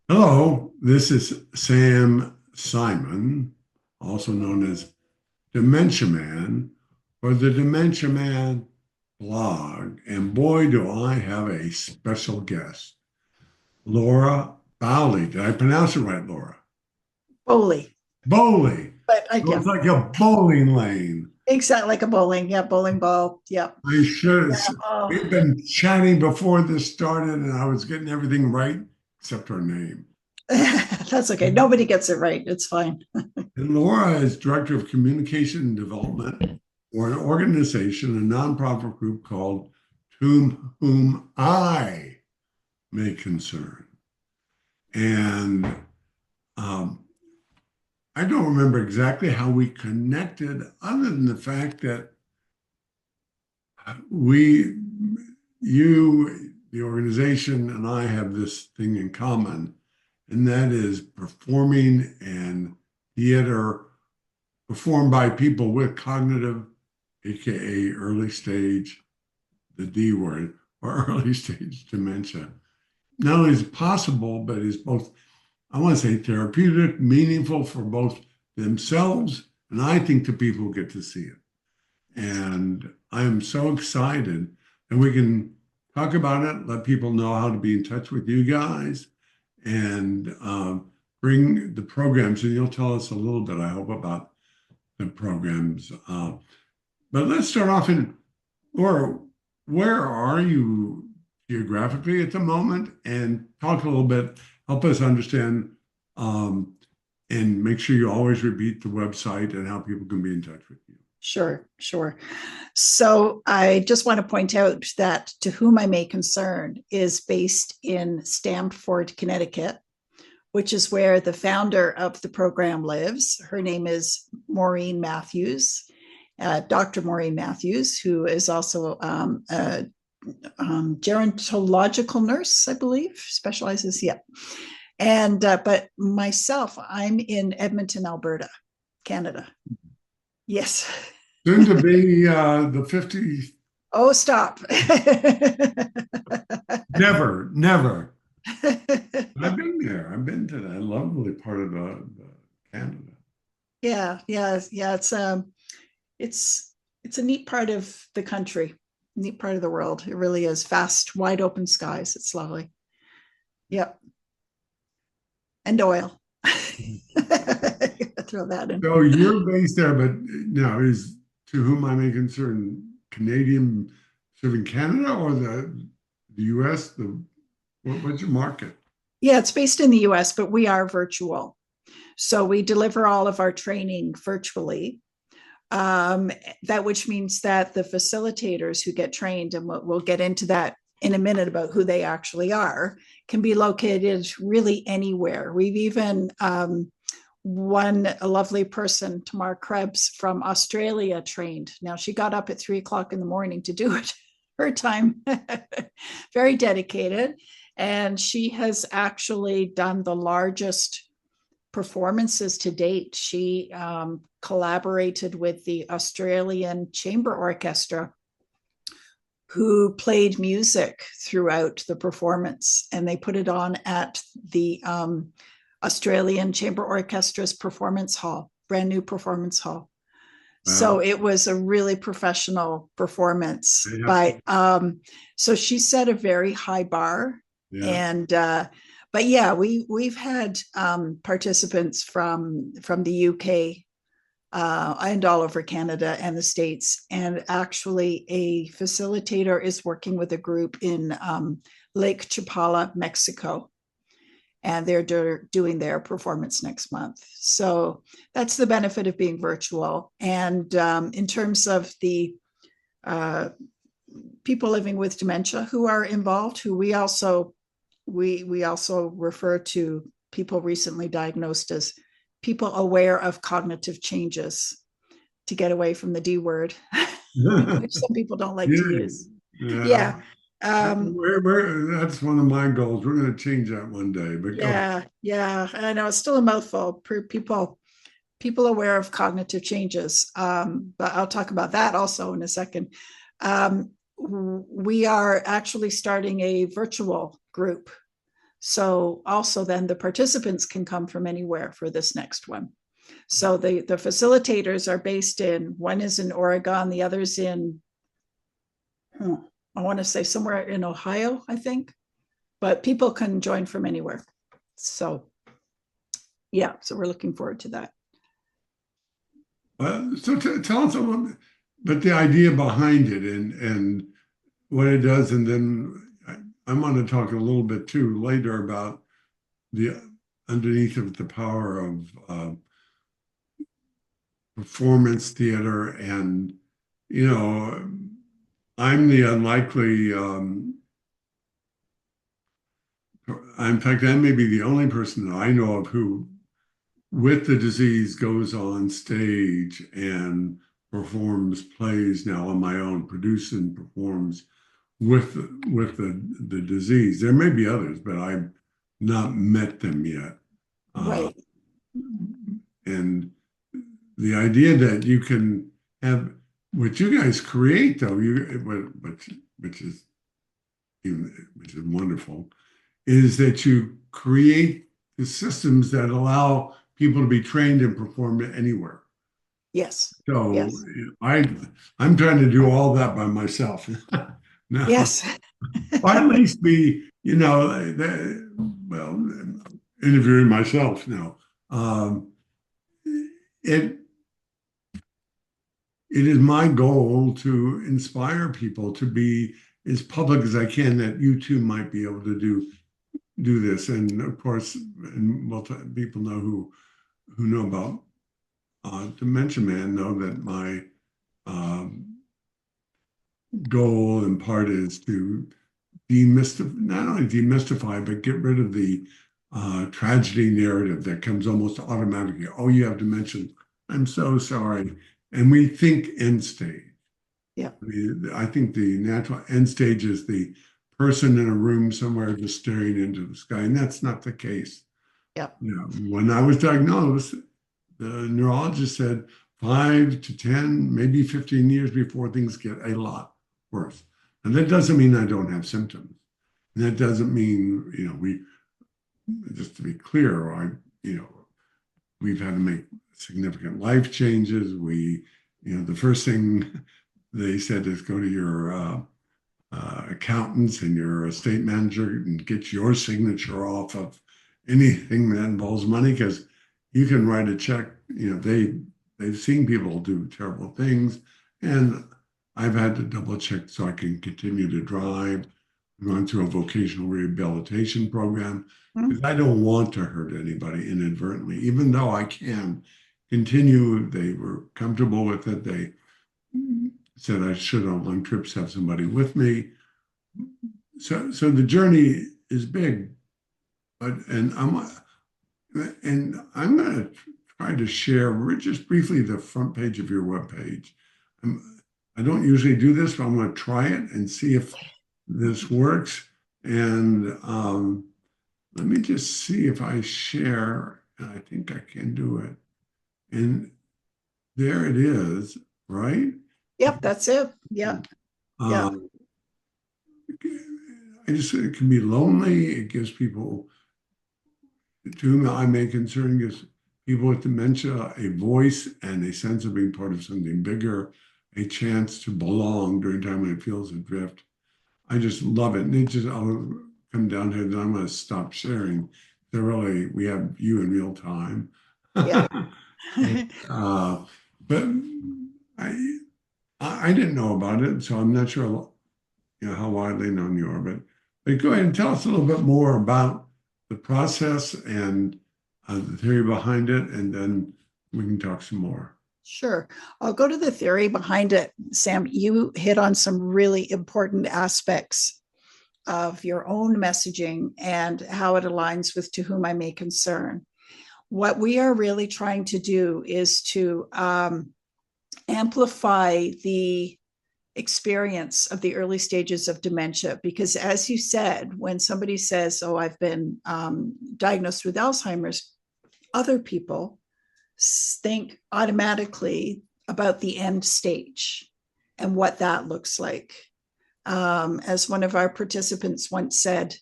Hello, this is Sam Simon, also known as Dementia Man, or the Dementia Man blog. And boy, do I have a special guest, Laura Bowley. Did I pronounce it right, Laura? Bowley, Bowley. but So yeah, it's like a bowling lane. exactly like a bowling. Yeah, bowling ball. Yeah. I should. Yeah. Oh, We've been chatting before this started, and I was getting everything right except her name. that's okay. Nobody gets it right. It's fine. And Laura is Director of Communication and Development for an organization, a nonprofit group called Whom I May Concern. And um, I don't remember exactly how we connected, other than the fact that we, the organization, and I have this thing in common, and that is performing and theater performed by people with cognitive, aka early stage, the D word, or early stage dementia. Not only is it possible, but is both, I want to say, therapeutic, meaningful for both themselves, and I think the people who get to see it. And I am so excited that we can talk about it, let people know how to be in touch with you guys, and bring the programs. And you'll tell us a little bit, I hope, about the programs. But let's start off in, or where are you geographically at the moment? And talk a little bit, help us understand, um, and make sure you always repeat the website and how people can be in touch with you. Sure, sure. So I just want to point out that To Whom I May Concern is based in Stamford, Connecticut, which is where the founder of the program lives. Her name is Maureen Matthews, Dr. Maureen Matthews, who is also a gerontological nurse, I believe, specializes. Yeah. And but myself, I'm in Edmonton, Alberta, Canada. Yes. Soon to be the 50, Oh, stop. never, never. I've been there. I've been to that lovely part of the Canada. Yeah, yeah, yeah. It's it's a neat part of the country, neat part of the world. It really is. Vast, wide open skies. It's lovely. Yep. And oil. Throw that in. So you're based there, but now is to whom I may concern Canadian serving Canada or the US? What's your market? Yeah, it's based in the US, but we are virtual. So we deliver all of our training virtually. That which means that the facilitators who get trained, and we'll get into that in a minute about who they actually are, can be located really anywhere. We've even one a lovely person, Tamar Krebs from Australia, trained. Now she got up at 3 o'clock in the morning to do it. Her time, very dedicated, and she has actually done the largest performances to date. She collaborated with the Australian Chamber Orchestra, who played music throughout the performance, and they put it on at the Australian Chamber Orchestra's performance hall, brand new performance hall. So Wow. it was a really professional performance, They have to, so she set a very high bar. yeah. And but yeah, we've had participants from the UK and all over Canada and the States. And actually, a facilitator is working with a group in Lake Chapala, Mexico, and they're doing their performance next month. So that's the benefit of being virtual. And in terms of the uh, people living with dementia who are involved, who we also refer to people recently diagnosed as people aware of cognitive changes, to get away from the D word, which some people don't like to Yeah. use. Yeah. Yeah. Um, That's one of my goals. We're going to change that one day, but go ahead. yeah, yeah. I know it's still a mouthful. People aware of cognitive changes. But I'll talk about that also in a second. We are actually starting a virtual group. So also then the participants can come from anywhere for this next one. So the facilitators are based in, one is in Oregon, the other's in, I want to say somewhere in Ohio, I think, but people can join from anywhere. So yeah, so we're looking forward to that. So tell us a little bit, but the idea behind it and what it does, and then I want to talk a little bit too later about the underneath of the power of performance theater, and you know, I'm the unlikely. In fact, I may be the only person that I know of who, with the disease, goes on stage and performs plays now on my own, produces and performs with the disease. There may be others, but I've not met them yet. Right. And the idea that you can have what you guys create, though, which is which is wonderful, is that you create the systems that allow people to be trained and perform anywhere. Yes. So Yes. I'm trying to do all that by myself. No, Yes. or at least be, well, interviewing myself now. It it is my goal to inspire people to be as public as I can, that you too might be able to do this. And of course, and people know who know about Dementia Man know that my um, goal in part is to not only demystify, but get rid of the tragedy narrative that comes almost automatically. Oh, you have dementia. I'm so sorry. And we think end stage. Yeah. I think the natural end stage is the person in a room somewhere just staring into the sky, and that's not the case. Yeah. When I was diagnosed, the neurologist said 5 to 10, maybe 15 years before things get a lot worse. And that doesn't mean I don't have symptoms. And that doesn't mean, we, just to be clear, we've had to make significant life changes. The first thing they said is go to your accountants and your estate manager and get your signature off of anything that involves money, because you can write a check. They've seen people do terrible things, and I've had to double check so I can continue to drive. I'm going through a vocational rehabilitation program because I don't want to hurt anybody inadvertently, even though I can continue. They were comfortable with it. They said I should on long trips have somebody with me. So the journey is big, and I'm going to try to share just briefly the front page of your webpage. I don't usually do this, but I'm going to try it and see if this works. And let me just see if I share. I think I can do it. And there it is, right? Yep, that's it. Yeah. Yeah. It can be lonely. It gives people, to whom I may concern, gives people with dementia a voice and a sense of being part of something bigger, a chance to belong during time when it feels adrift. I just love it. And I'll come down here, then I'm going to stop sharing. We have you in real time. Yeah. But I didn't know about it, so I'm not sure how widely known you are. But go ahead and tell us a little bit more about the process and the theory behind it, and then we can talk some more. Sure. I'll go to the theory behind it. Sam, you hit on some really important aspects of your own messaging and how it aligns with to whom I may concern. What we are really trying to do is to amplify the experience of the early stages of dementia, because as you said, when somebody says, oh, I've been diagnosed with Alzheimer's, other people think automatically about the end stage and what that looks like. As one of our participants once said,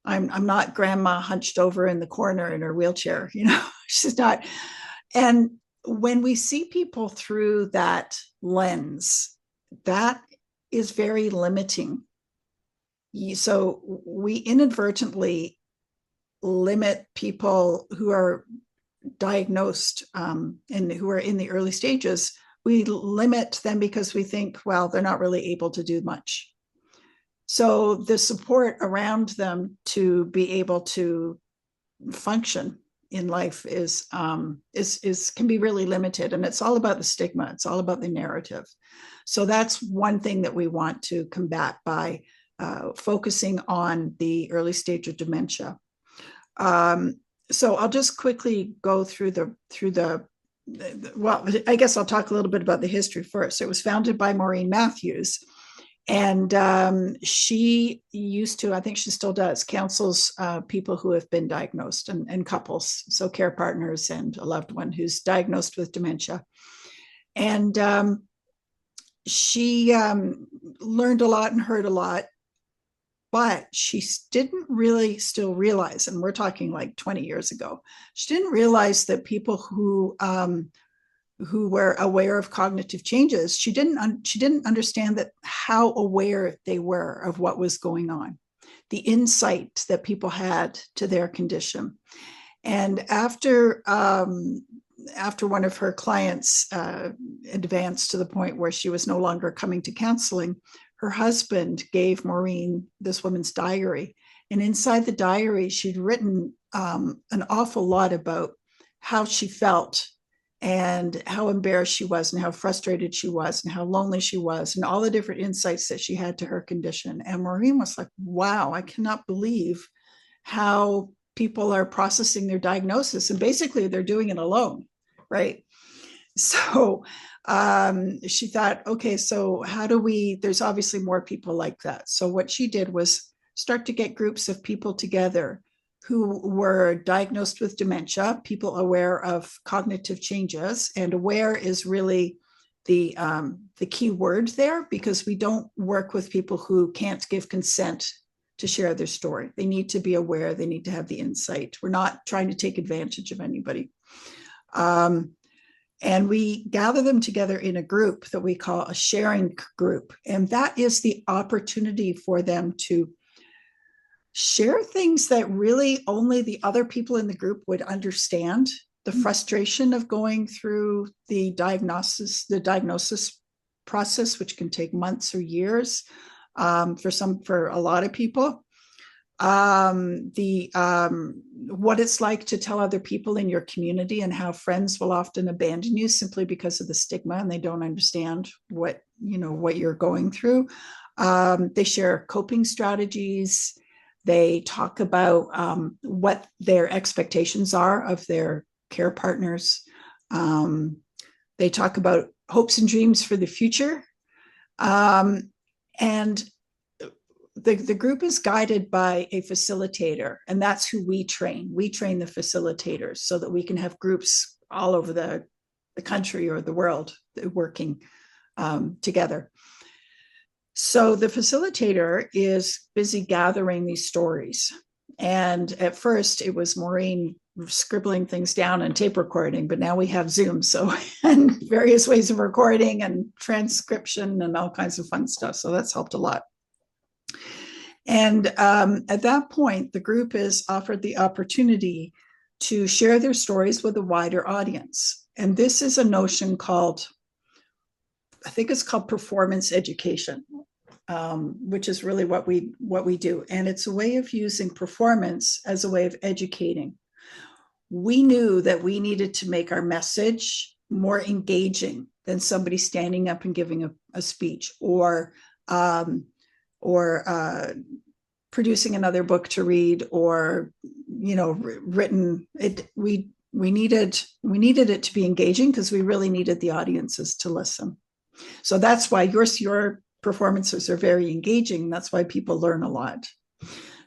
I'm not grandma hunched over in the corner in her wheelchair, she's not. And when we see people through that lens, that is very limiting. So we inadvertently limit people who are diagnosed and who are in the early stages. We limit them because we think, well, they're not really able to do much. So the support around them to be able to function in life is can be really limited, and it's all about the stigma. It's all about the narrative. So that's one thing that we want to combat by focusing on the early stage of dementia. So I'll just quickly go through the well, I guess I'll talk a little bit about the history first. It was founded by Maureen Matthews, and she used to, I think she still does, counsels people who have been diagnosed, and couples, so care partners and a loved one who's diagnosed with dementia. And she learned a lot and heard a lot, but she didn't really still realize, and we're talking like 20 years ago, she didn't realize that people who were aware of cognitive changes, she didn't understand that how aware they were of what was going on, the insight that people had to their condition. And after one of her clients advanced to the point where she was no longer coming to counseling, her husband gave Maureen this woman's diary. And inside the diary, she'd written an awful lot about how she felt and how embarrassed she was and how frustrated she was and how lonely she was and all the different insights that she had to her condition. And Maureen was like, wow, I cannot believe how people are processing their diagnosis. And basically they're doing it alone, right? So she thought, okay, so how do there's obviously more people like that. So what she did was start to get groups of people together who were diagnosed with dementia, people aware of cognitive changes, and aware is really the key word there, because we don't work with people who can't give consent to share their story. They need to be aware, they need to have the insight. We're not trying to take advantage of anybody. And we gather them together in a group that we call a sharing group. And that is the opportunity for them to share things that really only the other people in the group would understand. The frustration of going through the diagnosis process, which can take months or years for a lot of people. What it's like to tell other people in your community, and how friends will often abandon you simply because of the stigma, and they don't understand what you're going through. They share coping strategies. They talk about what their expectations are of their care partners. They talk about hopes and dreams for the future. And the group is guided by a facilitator, and that's who we train. We train the facilitators so that we can have groups all over the country or the world working together. So the facilitator is busy gathering these stories. And at first it was Maureen scribbling things down and tape recording, but now we have Zoom, and various ways of recording and transcription and all kinds of fun stuff. So that's helped a lot. And at that point, the group is offered the opportunity to share their stories with a wider audience. And this is a notion called, I think it's called performance education, which is really what we do. And it's a way of using performance as a way of educating. We knew that we needed to make our message more engaging than somebody standing up and giving a speech, or producing another book to read, or written. We needed it to be engaging, because we really needed the audiences to listen. So that's why your performances are very engaging. That's why people learn a lot.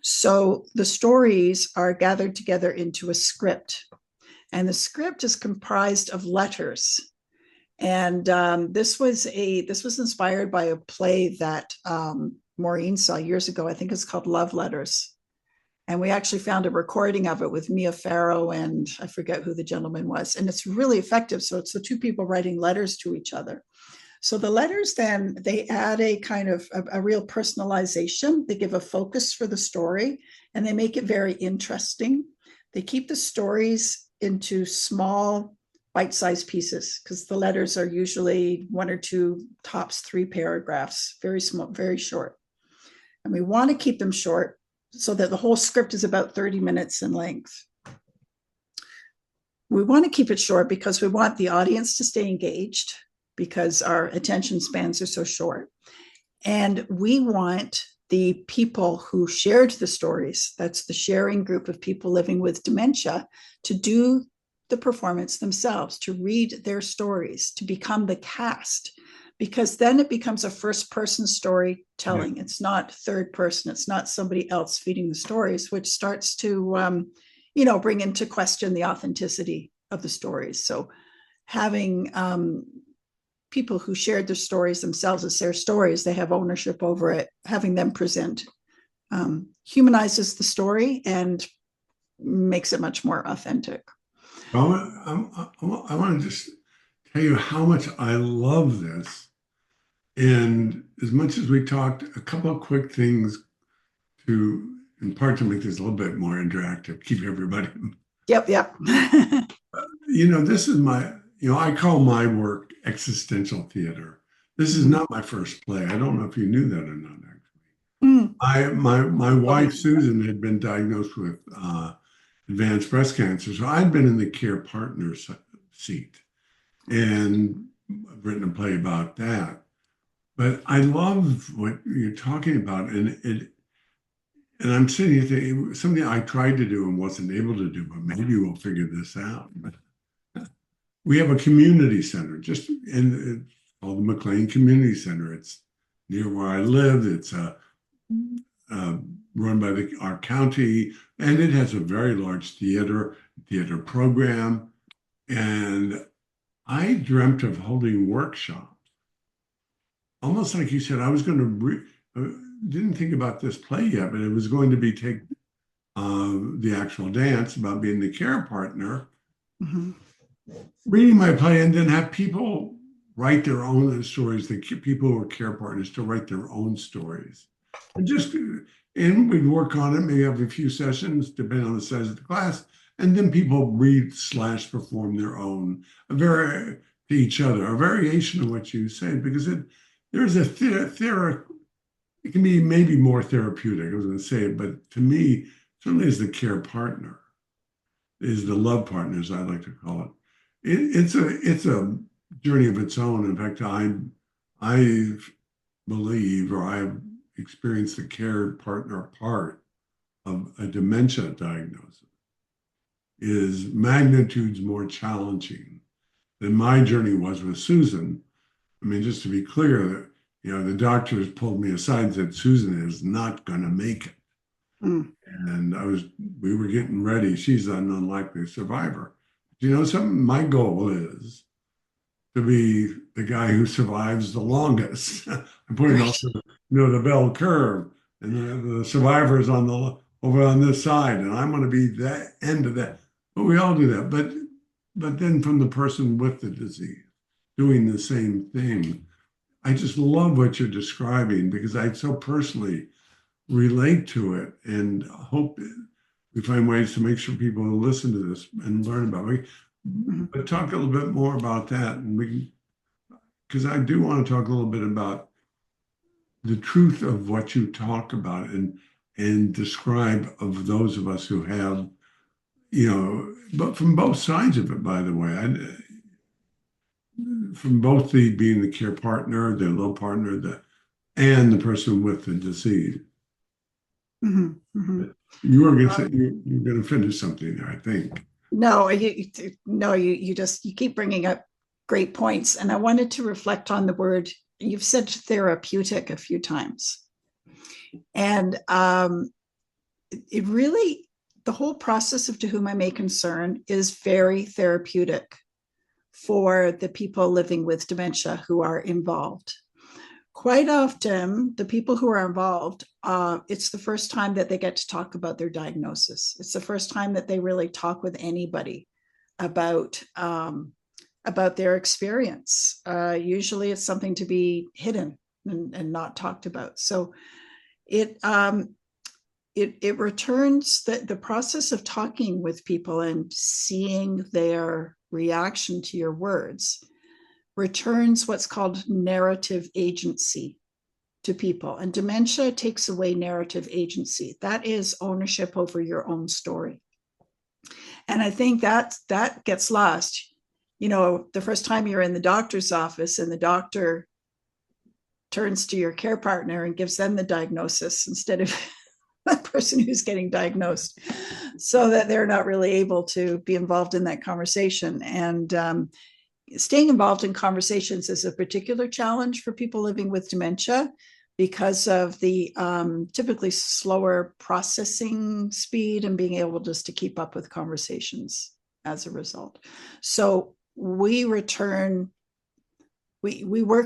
So the stories are gathered together into a script, and the script is comprised of letters. And this was inspired by a play that Maureen saw years ago. I think it's called Love Letters. And we actually found a recording of it with Mia Farrow and I forget who the gentleman was. And it's really effective. So it's the two people writing letters to each other. So the letters then they add a kind of a real personalization. They give a focus for the story and they make it very interesting. They keep the stories into small bite-sized pieces because the letters are usually 1 or 2, tops 3 paragraphs, very small, very short. And we want to keep them short so that the whole script is about 30 minutes in length. We want to keep it short because we want the audience to stay engaged because our attention spans are so short. And we want the people who shared the stories, that's the sharing group of people living with dementia, to do the performance themselves, to read their stories, to become the cast, because then it becomes a first-person storytelling. Yeah. It's not third person. It's not somebody else feeding the stories, which starts to, bring into question the authenticity of the stories. So having people who shared their stories themselves as their stories, they have ownership over it, having them present humanizes the story and makes it much more authentic. Well, I want to just tell you how much I love this. And as much as we talked, a couple of quick things in part to make this a little bit more interactive, keep everybody. Yep. This is I call my work existential theater. This is not my first play. I don't know if you knew that or not, actually. My wife, Susan, had been diagnosed with advanced breast cancer. So I'd been in the care partner seat and I've written a play about that. But I love what you're talking about. And I'm sitting here thinking, something I tried to do and wasn't able to do, but maybe we'll figure this out. But we have a community center, it's called the McLean Community Center. It's near where I live. It's run by our county, and it has a very large theater program. And I dreamt of holding workshops. Almost like you said, I was going to, didn't think about this play yet, but it was going to be take the actual dance about being the care partner, reading my play, and then have people write their own stories, the people who are care partners to write their own stories. And we'd work on it, maybe have a few sessions, depending on the size of the class, and then people read/perform their own, to each other, a variation of what you said, because there's a it can be maybe more therapeutic, I was going to say it, but to me, certainly as the care partner, is the love partner, as I like to call it. It's a journey of its own. In fact, I believe, or I've experienced the care partner part of a dementia diagnosis is magnitudes more challenging than my journey was with Susan. I mean, just to be clear, the doctors pulled me aside and said, Susan is not going to make it. And we were getting ready. She's an unlikely survivor. Something, my goal is to be the guy who survives the longest. I'm putting also, the bell curve, and the survivors over on this side, and I'm going to be that end of that. But we all do that. But then from the person with the disease doing the same thing, I just love what you're describing because I so personally relate to it and hope we find ways to make sure people listen to this and learn about it. But talk a little bit more about that, and because I do want to talk a little bit about the truth of what you talk about and describe of those of us who have, but from both sides of it, by the way, from both being the care partner, the love partner, and the person with the disease. You were going to say you're going to finish something there, I think. No, you keep bringing up great points, and I wanted to reflect on the word you've said therapeutic a few times, and it really the whole process of To Whom I May Concern is very therapeutic for the people living with dementia who are involved. Quite often, the people who are involved, it's the first time that they get to talk about their diagnosis. It's the first time that they really talk with anybody about about their experience. Usually, it's something to be hidden and not talked about. So it it returns the process of talking with people and seeing their reaction to your words returns what's called narrative agency to people. And dementia takes away narrative agency. That is ownership over your own story. And I think that gets lost. You know, the first time you're in the doctor's office and the doctor turns to your care partner and gives them the diagnosis instead of the person who's getting diagnosed, so that they're not really able to be involved in that conversation. And staying involved in conversations is a particular challenge for people living with dementia because of the typically slower processing speed and being able just to keep up with conversations as a result. So we work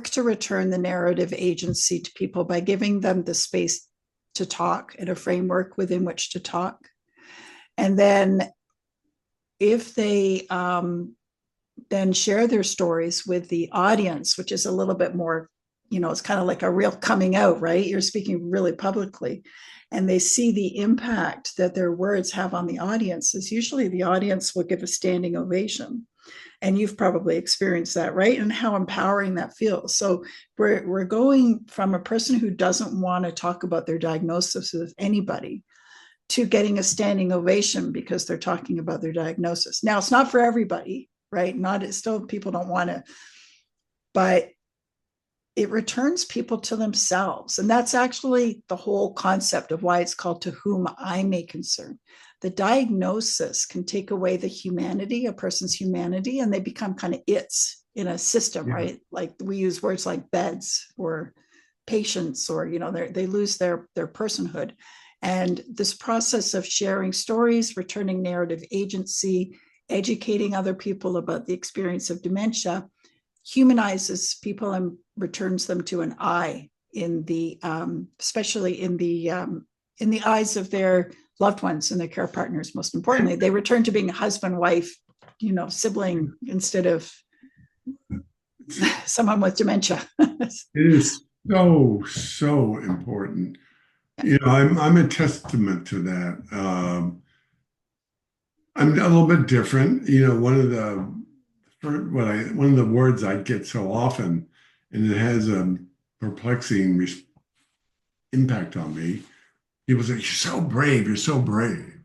to return the narrative agency to people by giving them the space to talk and a framework within which to talk. And then if they then share their stories with the audience, which is a little bit more, you know, it's kind of like a real coming out, right? You're speaking really publicly, and they see the impact that their words have on the audience. Is usually the audience will give a standing ovation. And you've probably experienced that, right? And how empowering that feels. So we're going from a person who doesn't want to talk about their diagnosis with anybody to getting a standing ovation because they're talking about their diagnosis. Now, it's not for everybody, right? Not still people don't want to, but it returns people to themselves. And that's actually the whole concept of why it's called To Whom I May Concern. The diagnosis can take away the humanity, a person's humanity, and they become kind of its in a system, Yeah. right? Like we use words like beds or patients, or, you know, they lose their personhood. And this process of sharing stories, returning narrative agency, educating other people about the experience of dementia humanizes people and returns them to an I in the especially in the eyes of their loved ones and their care partners. Most importantly, they return to being a husband, wife, you know, sibling instead of someone with dementia. It is so, so important. You know, I'm a testament to that. I'm a little bit different. You know, one of the words I get so often, and it has a perplexing impact on me. People say, "You're so brave. You're so brave."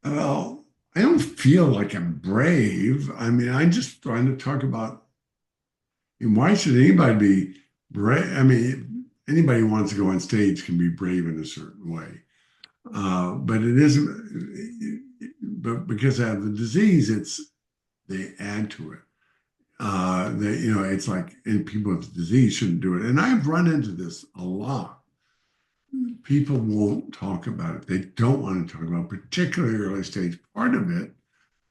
Well, I don't feel like I'm brave. I mean, I'm just trying to talk about, and why should anybody be brave? I mean, anybody who wants to go on stage can be brave in a certain way. But it isn't, but because I have the disease, they add to it. You know, it's like, and people with disease shouldn't do it. And I've run into this a lot. People won't talk about it. They don't want to talk about it, particularly early stage. Part of it,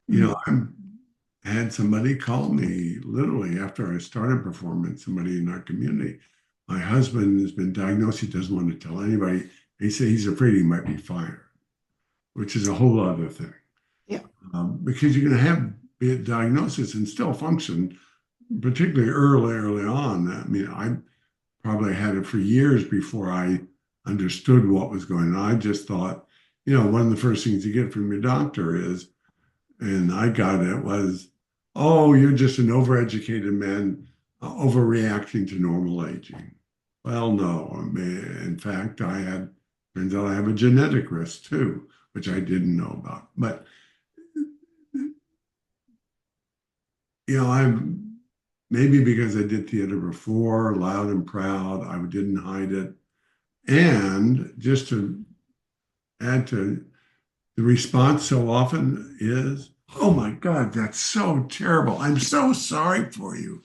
you know, I had somebody call me literally after I started performing, somebody in our community. My husband has been diagnosed. He doesn't want to tell anybody. He said he's afraid he might be fired, which is a whole other thing. Yeah. Because you're going to have a diagnosis and still function, particularly early on. I mean, I probably had it for years before I understood what was going on. I just thought, you know, one of the first things you get from your doctor is, and I got it, was, oh, you're just an overeducated man overreacting to normal aging. Well, no. I mean, in fact, turns out I have a genetic risk too, which I didn't know about. But, you know, I'm maybe because I did theater before, loud and proud, I didn't hide it. And just to add to the response so often is, oh my God, that's so terrible. I'm so sorry for you.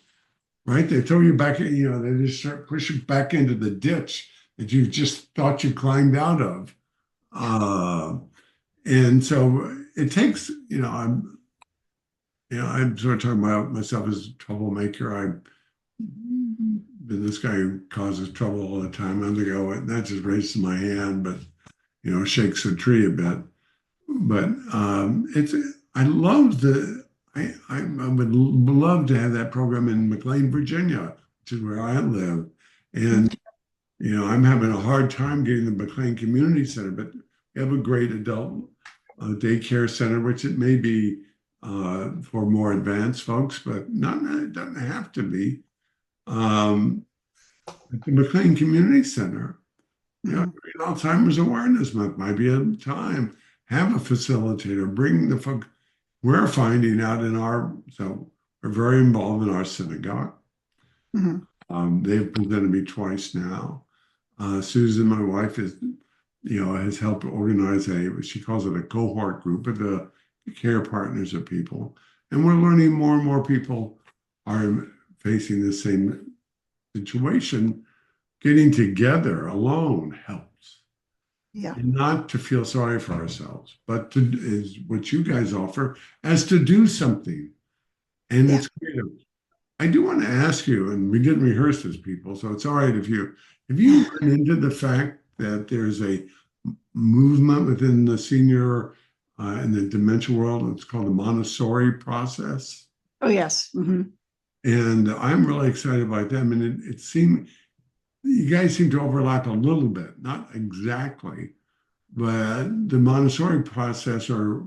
Right? They throw you back, you know, they just start pushing back into the ditch that you just thought you climbed out of. Uh, and so it takes, I'm sort of talking about myself as a troublemaker. this guy who causes trouble all the time. I'm gonna go, not just raises my hand, but shakes the tree a bit. But it's I love the I would love to have that program in McLean, Virginia, which is where I live. And I'm having a hard time getting the McLean Community Center, but we have a great adult daycare center, which it may be for more advanced folks, but not it doesn't have to be. At the McLean Community Center, Alzheimer's Awareness Month might be a time. Have a facilitator, bring the folk. We're finding out so we're very involved in our synagogue. They've presented me twice now. Susan, my wife, has helped organize she calls it a cohort group of the care partners of people. And we're learning more and more people are facing the same situation. Getting together alone helps. Yeah. And not to feel sorry for ourselves, but is what you guys offer as to do something. And it's creative. I do want to ask you, and we didn't rehearse this, people, so it's all right if you run into the fact that there's a movement within the senior in the dementia world. It's called the Montessori process. Oh, yes. And I'm really excited about them. And it seemed you guys seem to overlap a little bit, not exactly, but the Montessori process of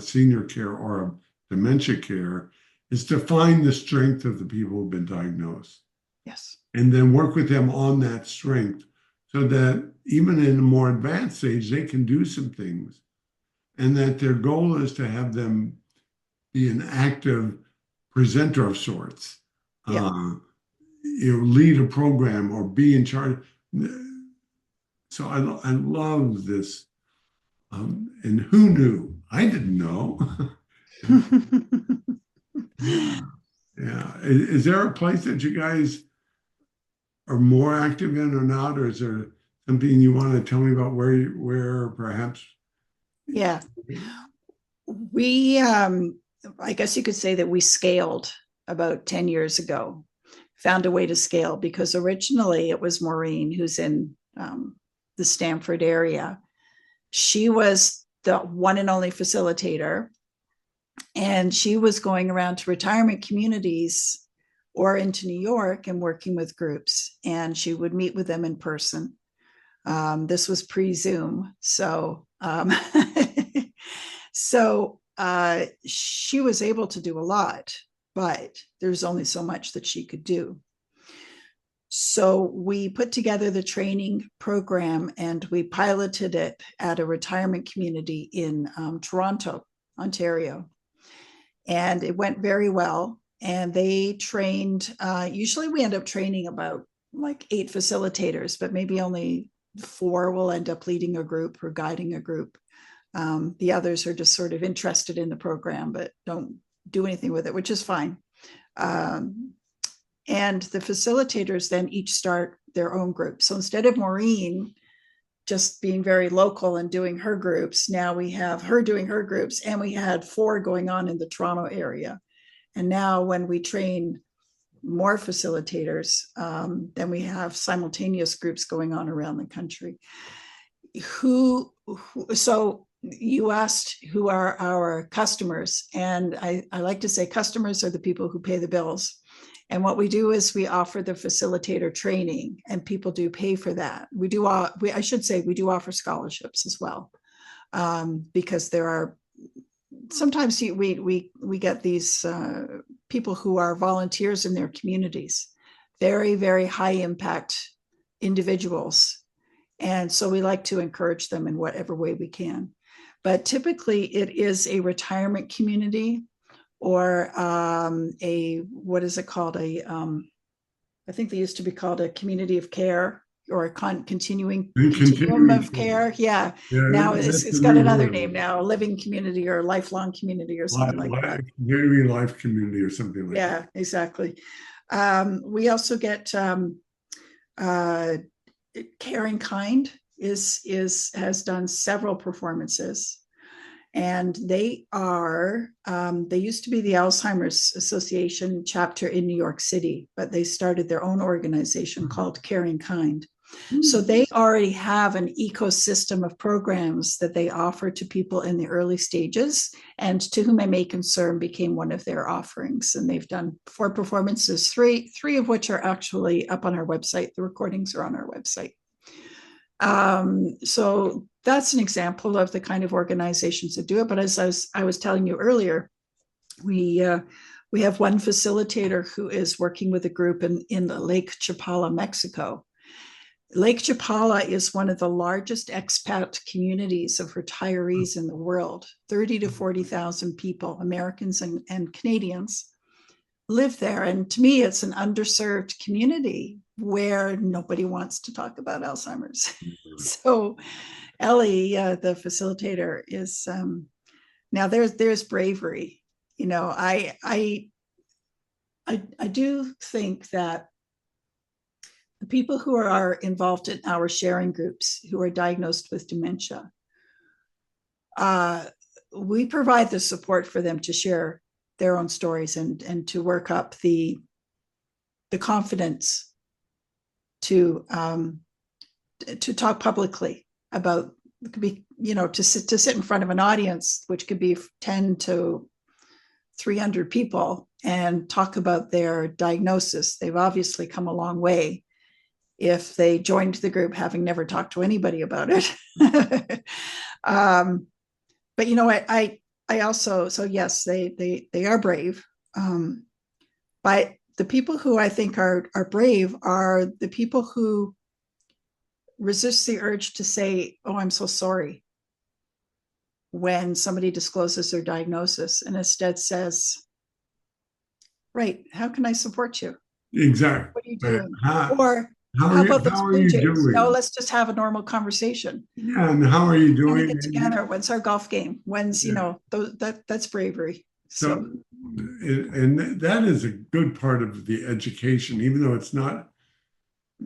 senior care or of dementia care is to find the strength of the people who've been diagnosed. Yes. And then work with them on that strength so that even in a more advanced stage, they can do some things. And that their goal is to have them be an active presenter of sorts. Lead a program or be in charge. So I love this. And who knew? I didn't know. Yeah. Is there a place that you guys are more active in or not? Or is there something you want to tell me about where perhaps? Yeah. We, I guess you could say that we scaled about 10 years ago, found a way to scale because originally it was Maureen who's in the Stamford area. She was the one and only facilitator, and she was going around to retirement communities or into New York and working with groups, and she would meet with them in person. This was pre-Zoom, so she was able to do a lot, but there's only so much that she could do. So we put together the training program and we piloted it at a retirement community in Toronto, Ontario. And it went very well. And they trained, usually we end up training about like 8 facilitators, but maybe only 4 will end up leading a group or guiding a group. The others are just sort of interested in the program, but don't do anything with it, which is fine. And the facilitators then each start their own group. So instead of Maureen just being very local and doing her groups, now we have her doing her groups, and we had 4 going on in the Toronto area. And now when we train more facilitators, then we have simultaneous groups going on around the country. So you asked who are our customers, and I like to say customers are the people who pay the bills. And what we do is we offer the facilitator training, and people do pay for that. We do offer scholarships as well, because there are sometimes we get these people who are volunteers in their communities, very, very high impact individuals. And so we like to encourage them in whatever way we can. But typically it is a retirement community or what is it called? I think they used to be called a community of care or a continuum of care. Yeah. Now it's got another name now, a living community or a lifelong community or something like that. Community life community or something like that. Yeah, exactly. We also get Care in Kind has done several performances. And they used to be the Alzheimer's Association chapter in New York City, but they started their own organization called Caring Kind. So they already have an ecosystem of programs that they offer to people in the early stages, and To Whom I May Concern became one of their offerings. And they've done 4 performances, three of which are actually up on our website. The recordings are on our website. So that's an example of the kind of organizations that do it. But as I was telling you earlier, we have one facilitator who is working with a group in Lake Chapala, Mexico. Lake Chapala is one of the largest expat communities of retirees in the world. 30 to 40,000 people, Americans and Canadians, live there. And to me, it's an underserved community where nobody wants to talk about Alzheimer's. So Ellie, the facilitator, is now there's bravery. You know, I do think that the people who are involved in our sharing groups who are diagnosed with dementia, we provide the support for them to share their own stories and to work up the confidence to talk publicly about, it could be, you know, to sit in front of an audience, which could be 10 to 300 people, and talk about their diagnosis. They've obviously come a long way if they joined the group having never talked to anybody about it. But you know, I also, so yes, they are brave. But the people who I think are brave are the people who resist the urge to say, "Oh, I'm so sorry," when somebody discloses their diagnosis, and instead says, "Right, how can I support you? Exactly. What are you doing?" How, Or how are how you, about those how are Blue you Jays? No, doing? let's just have a normal conversation. Yeah, and how are you We're going doing? to get together. When's our golf game? When's, you Yeah. know, that's bravery. So, So and that is a good part of the education, even though it's not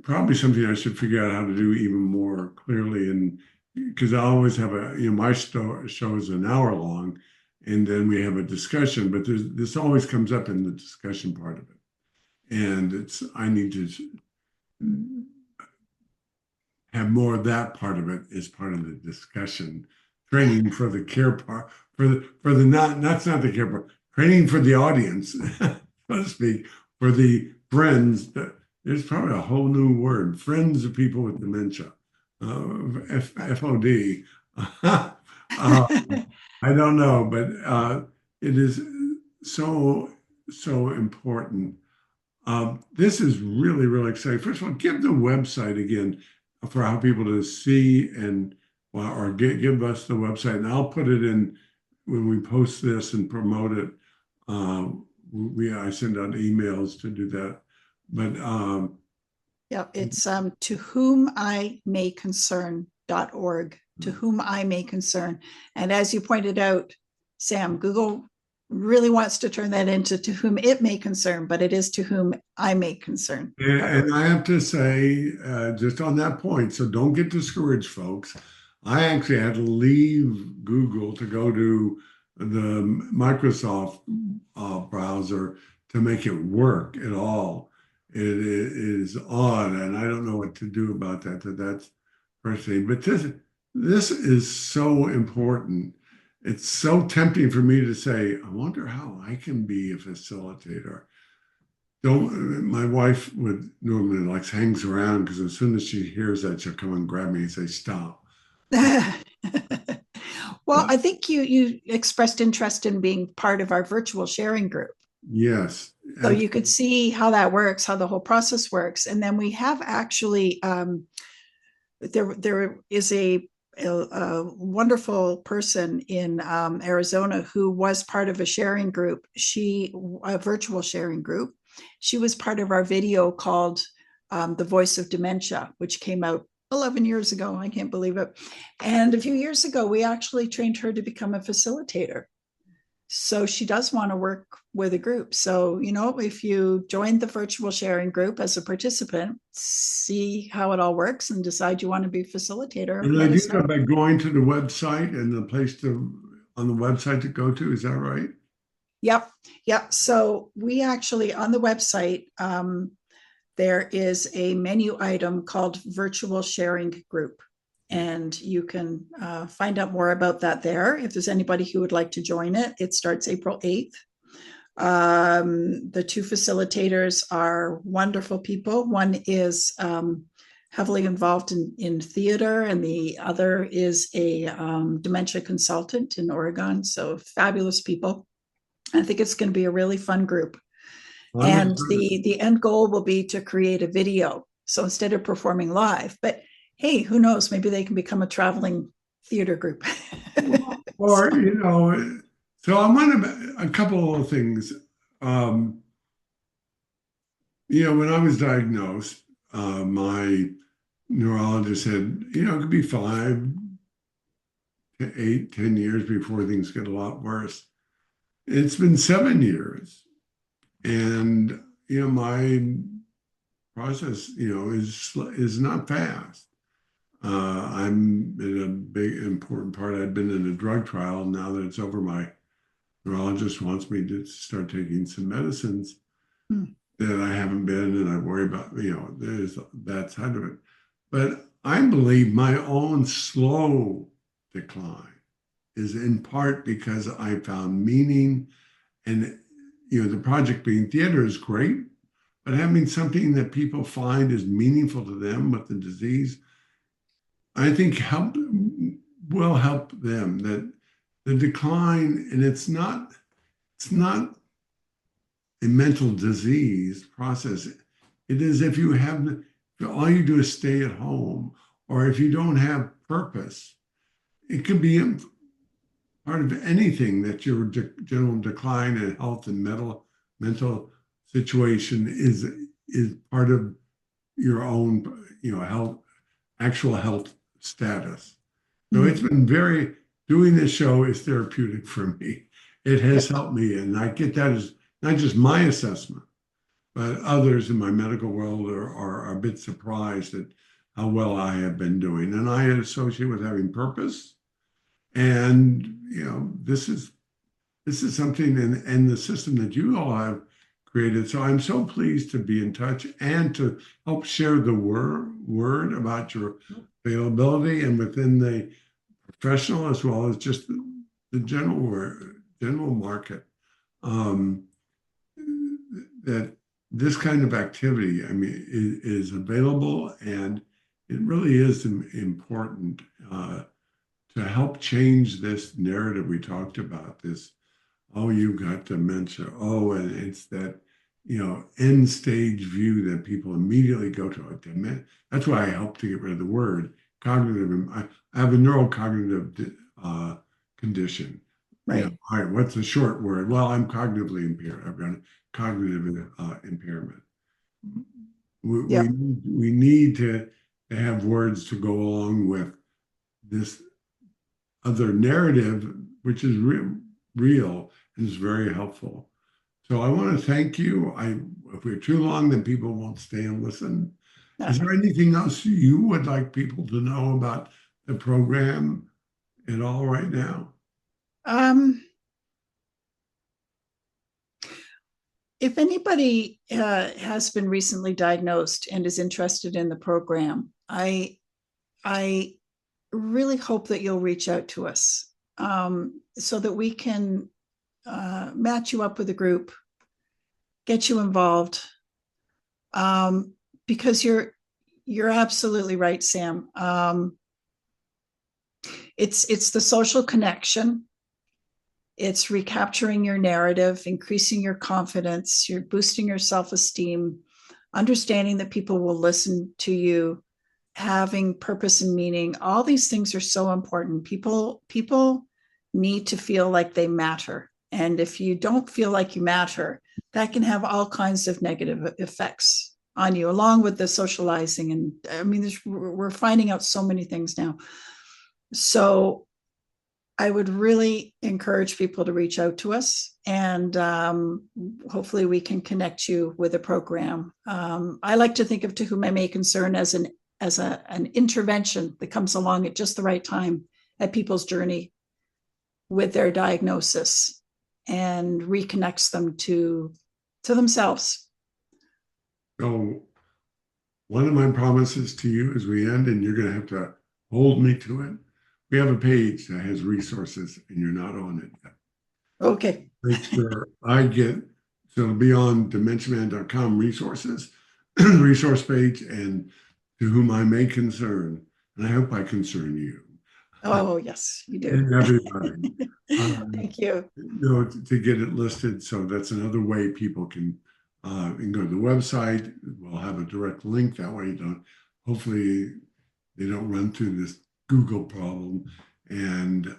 probably something I should figure out how to do even more clearly. And because I always have my show is an hour long, and then we have a discussion, but this always comes up in the discussion part of it. And I need to have more of that part of it as part of the discussion. Training for the care part, for the not that's not the care part, training for the audience, so to speak, for the friends. There's probably a whole new word, friends of people with dementia, FOD. I don't know, but it is so important. This is really, really exciting. First of all, give the website again for how people to see and or give us the website, and I'll put it in when we post this and promote it. I send out emails to do that, but yeah, it's to whom I may concern.org, to whom I may concern. And as you pointed out, Sam, Google really wants to turn that into to whom it may concern, but it is to whom I may concern. And I have to say, just on that point, so don't get discouraged, folks. I actually had to leave Google to go to the Microsoft browser to make it work at all. It is odd, and I don't know what to do about that. That's frustrating. But this is so important. It's so tempting for me to say, I wonder how I can be a facilitator. Don't My wife would normally hangs around because as soon as she hears that, she'll come and grab me and say, stop. Well, I think you expressed interest in being part of our virtual sharing group. Yes. So you could see how that works, how the whole process works. And then we have actually, there is a wonderful person in Arizona who was part of a sharing group, a virtual sharing group. She was part of our video called The Voice of Dementia, which came out 11 years ago. I can't believe it. And a few years ago, we actually trained her to become a facilitator. So she does want to work with a group. So, you know, if you join the virtual sharing group as a participant, see how it all works and decide you want to be a facilitator. And I do that by going to the website and the place to on the website to go to. Is that right? Yep. Yep. So we actually on the website, there is a menu item called virtual sharing group. And you can find out more about that there. If there's anybody who would like to join it, it starts April 8th. The two facilitators are wonderful people. One is heavily involved in theater, and the other is a dementia consultant in Oregon. So fabulous people. I think it's going to be a really fun group. I'm And excited. the end goal will be to create a video. So instead of performing live, but hey, who knows? Maybe they can become a traveling theater group. Or, So, so I want to, a couple of things. Um, when I was diagnosed, my neurologist said, it could be 5 to 8, 10 years before things get a lot worse. It's been 7 years. And, my process, is not fast. I'm in a big important part. I've been in a drug trial. Now that it's over, my neurologist wants me to start taking some medicines hmm, that I haven't been, and I worry about, there's that side of it. But I believe my own slow decline is in part because I found meaning, and the project being theater is great, but having something that people find is meaningful to them with the disease, I think will help them. That the decline, and it's not a mental disease process. It is if you have all you do is stay at home, or if you don't have purpose, it could be part of anything that your general decline in health and mental situation is part of your own health, actual health status. So it's hmm, been doing this show is therapeutic for me. It yeah. has helped me, and I get that as not just my assessment, but others in my medical world are a bit surprised at how well I have been doing. And I associate with having purpose. And this is something in the system that you all have created. So I'm so pleased to be in touch and to help share the word about your availability and within the professional as well as just the general market. Um, that this kind of activity, I mean, is available, and it really is important to help change this narrative we talked about. This, oh, you got dementia. Oh, and it's that end stage view that people immediately go to. That's why I help to get rid of the word cognitive. I have a neurocognitive condition. Right. All right, what's the short word? Well, I'm cognitively impaired. I've got a cognitive impairment. Yep. We need to have words to go along with this other narrative, which is real and is very helpful. So I want to thank you. If we're too long, then people won't stay and listen. Is there anything else you would like people to know about the program at all right now? Um, if anybody has been recently diagnosed and is interested in the program, I really hope that you'll reach out to us so that we can match you up with a group, get you involved, because you're absolutely right, Sam. It's the social connection. It's recapturing your narrative, increasing your confidence, you're boosting your self-esteem, understanding that people will listen to you, having purpose and meaning. All these things are so important. People need to feel like they matter. And if you don't feel like you matter, that can have all kinds of negative effects on you, along with the socializing. And I mean, we're finding out so many things now. So I would really encourage people to reach out to us, and hopefully we can connect you with a program. I like to think of To Whom I May Concern as an intervention that comes along at just the right time at people's journey. with their diagnosis and reconnects them to themselves. So one of my promises to you as we end, and you're going to have to hold me to it. We have a page that has resources and you're not on it yet. Okay. Make sure I get, so it'll be on dementiaman.com resources, resource page, and to whom I may concern. And I hope I concern you. Oh, yes, you do. And everybody. Thank you. To get it listed. So that's another way people can go to the website. We'll have a direct link. That way hopefully they don't run through this Google problem. And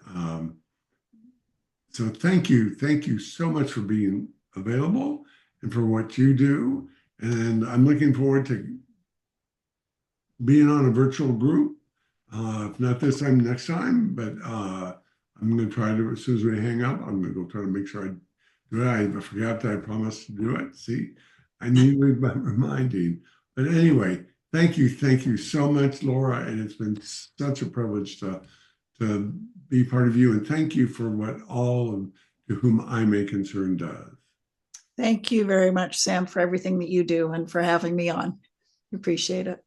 so thank you. Thank you so much for being available and for what you do. And I'm looking forward to being on a virtual group. If not this time, next time, but I'm going to try to, as soon as we hang up, I'm going to go try to make sure I do it. I forgot that I promised to do it. See, I need reminding. But anyway, thank you. Thank you so much, Laura. And it's been such a privilege to be part of you. And thank you for what all of to whom I may concern does. Thank you very much, Sam, for everything that you do and for having me on. Appreciate it.